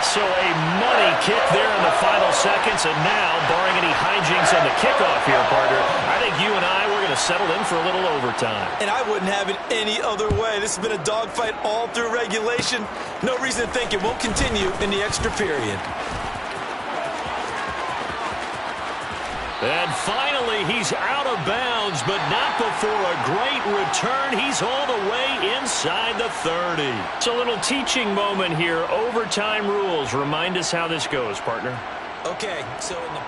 So a money kick there in the final seconds, and now, barring any hijinks on the kickoff here, partner, I think you and I, we're going to settle in for a little overtime. And I wouldn't have it any other way. This has been a dogfight all through regulation. No reason to think it won't continue in the extra period. And finally, he's out of bounds, but not before a great return. He's all the way inside the 30. It's a little teaching moment here. Overtime rules. Remind us how this goes, partner. Okay, so in the...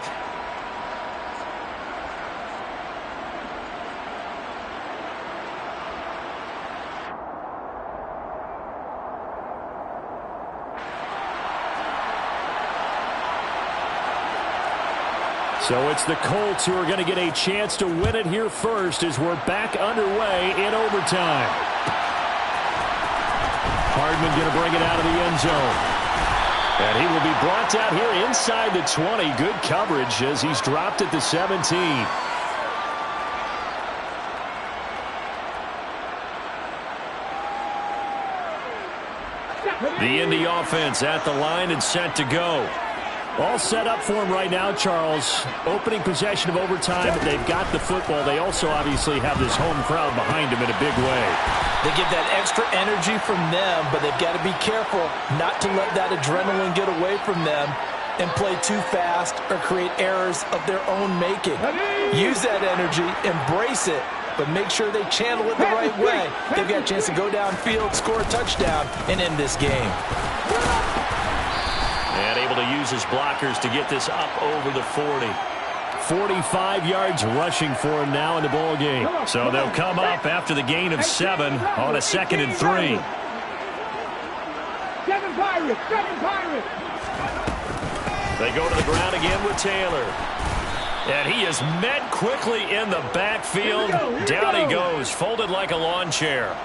So it's the Colts who are going to get a chance to win it here first as we're back underway in overtime. Hardman going to bring it out of the end zone. And he will be brought down here inside the 20. Good coverage as he's dropped at the 17. The Indy offense at the line and set to go. All set up for him right now, Charles. Opening possession of overtime. They've got the football. They also obviously have this home crowd behind them in a big way. They get that extra energy from them, but they've got to be careful not to let that adrenaline get away from them and play too fast or create errors of their own making. Use that energy, embrace it, but make sure they channel it the right way. They've got a chance to go downfield, score a touchdown, and end this game. And able to use his blockers to get this up over the 40. 45 yards rushing for him now in the ball game. So they'll come up after the gain of 7 on a 2nd and 3. 7 Pirates, 7 Pirates. They go to the ground again with Taylor. And he is met quickly in the backfield. Down he goes, folded like a lawn chair.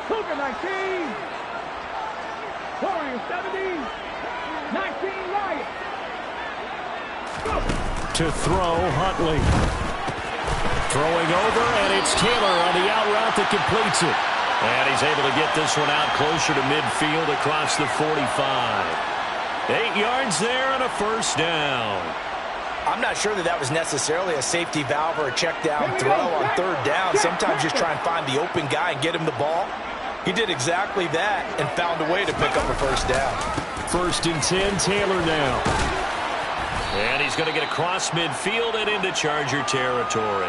Cougar 19. Warriors 70. 19 Lions. To throw, Huntley. Throwing over, and it's Taylor on the out route that completes it. And he's able to get this one out closer to midfield across the 45. 8 yards there and a first down. I'm not sure that was necessarily a safety valve or a check down throw on third down. Sometimes just try and find the open guy and get him the ball. He did exactly that and found a way to pick up a first down. 1st and 10, Taylor now. And he's going to get across midfield and into Charger territory.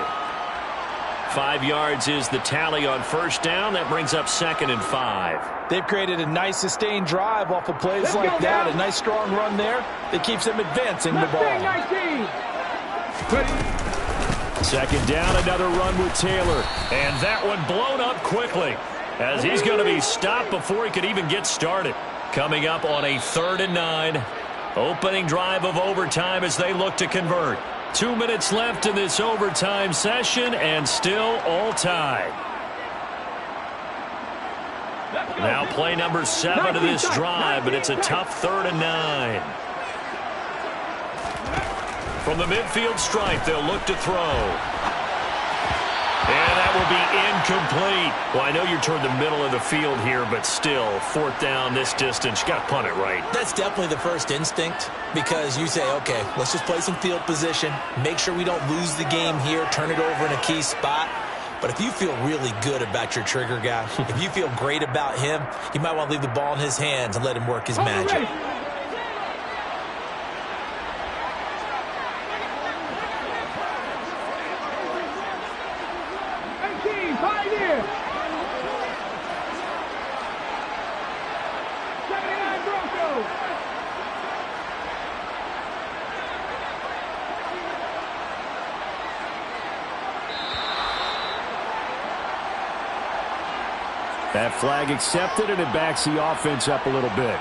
5 yards is the tally on first down. That brings up 2nd and 5. They've created a nice sustained drive off of plays like that. A nice strong run there that keeps them advancing the ball. 19. 2nd down, another run with Taylor. And that one blown up quickly as he's going to be stopped before he could even get started. Coming up on a 3rd and 9. Opening drive of overtime as they look to convert. 2 minutes left in this overtime session and still all tied. Now play number 7 of this drive, but it's a tough 3rd and 9. From the midfield stripe, they'll look to throw. And that will be incomplete. Well, I know you're toward the middle of the field here, but still, 4th down this distance. You got to punt it right. That's definitely the first instinct because you say, okay, let's just play some field position, make sure we don't lose the game here, turn it over in a key spot. But if you feel really good about your trigger guy, if you feel great about him, you might want to leave the ball in his hands and let him work his magic. 79 Broncos. That flag accepted, and it backs the offense up a little bit.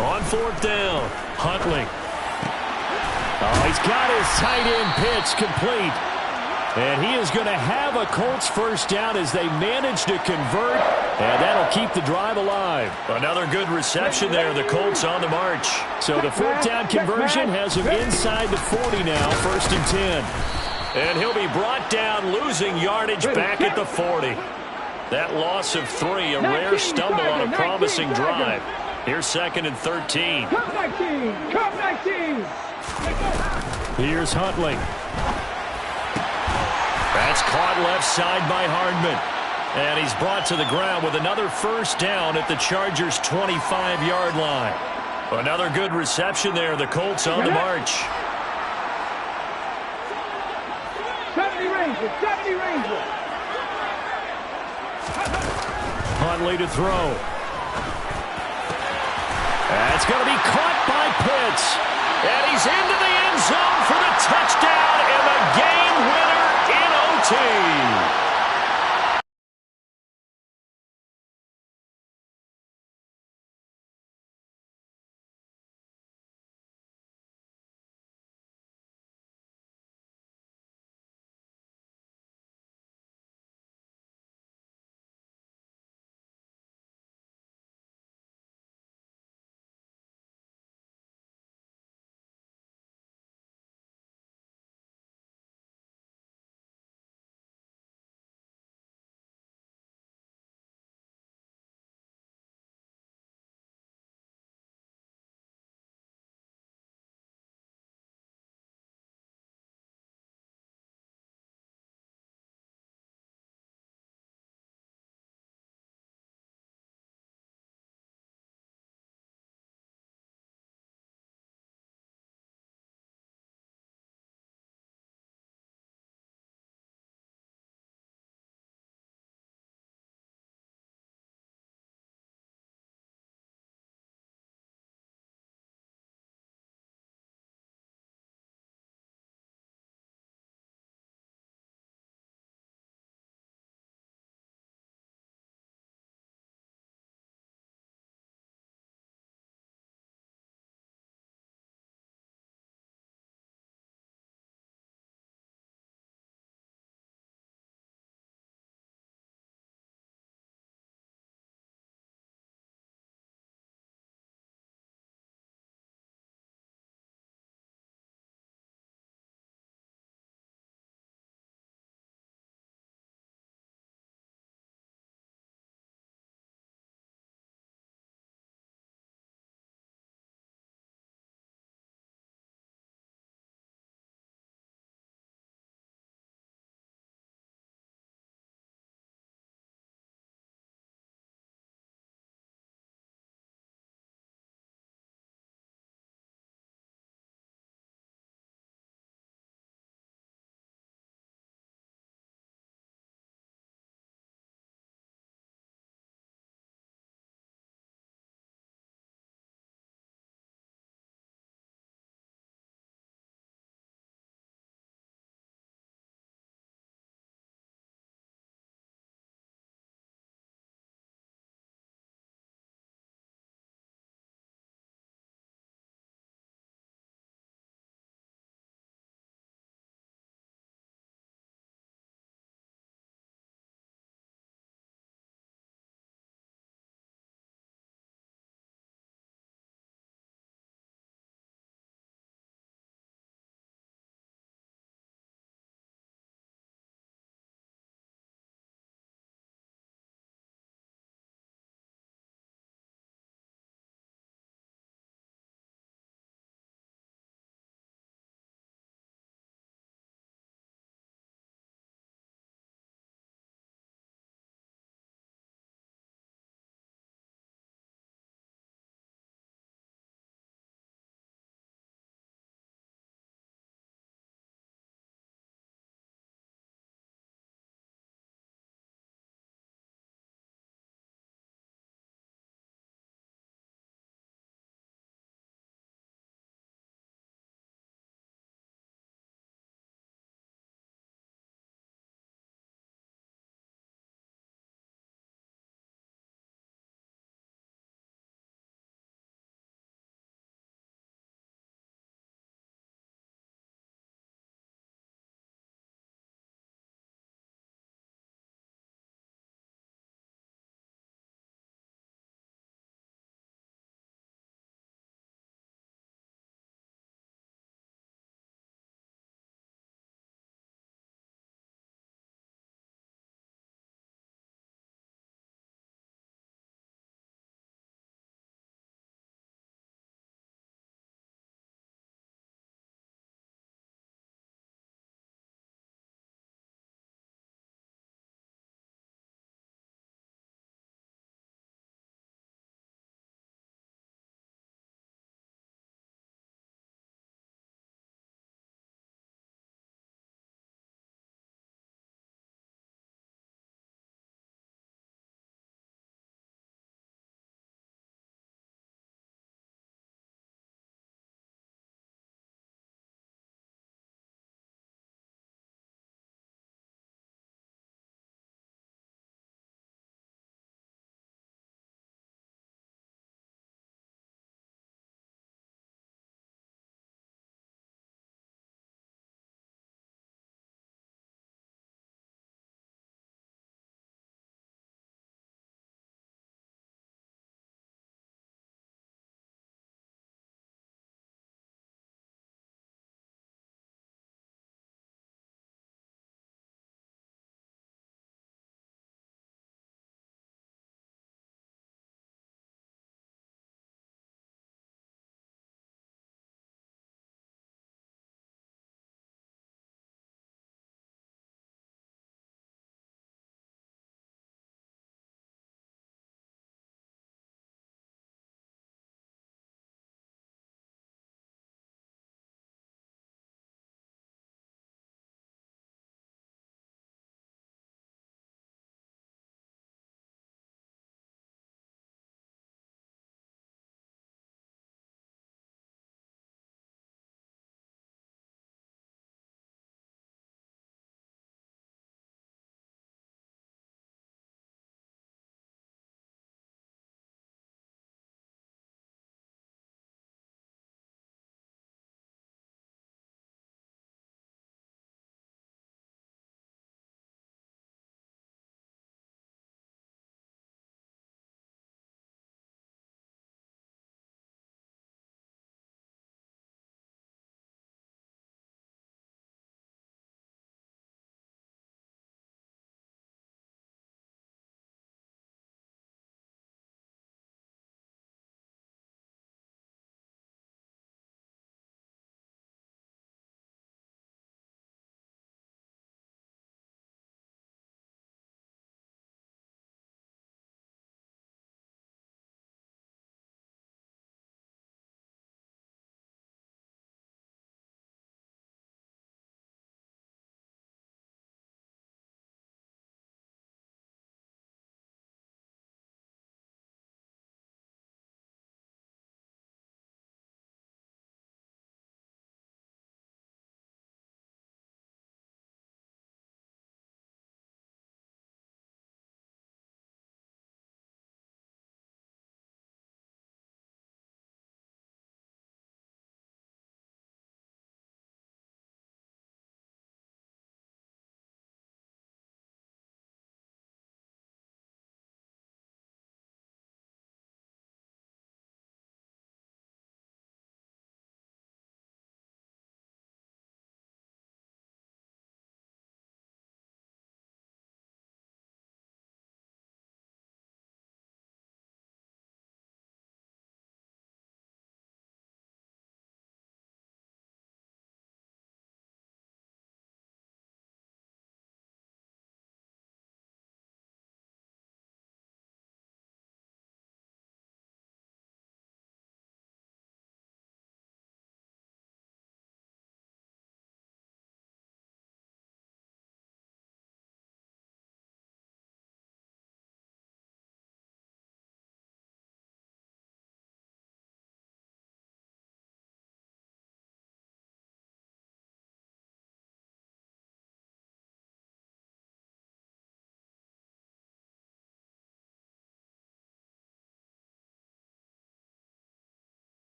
On 4th down, Huntley. Oh, he's got his tight end pitch complete. And he is going to have a Colts first down as they manage to convert. And that'll keep the drive alive. Another good reception there. The Colts on the march. So the 4th down conversion has him inside the 40 now, 1st and 10. And he'll be brought down, losing yardage back at the 40. That loss of 3, a rare stumble on a promising drive. Here's 2nd and 13. Come 19! Come 19! Here's Huntley. That's caught left side by Hardman. And he's brought to the ground with another first down at the Chargers' 25-yard line. Another good reception there. The Colts on the march. 70 Rangers! 70 Rangers! Huntley to throw. That's going to be caught by Pitts. And he's into the end zone for the touchdown and the game winner in OT.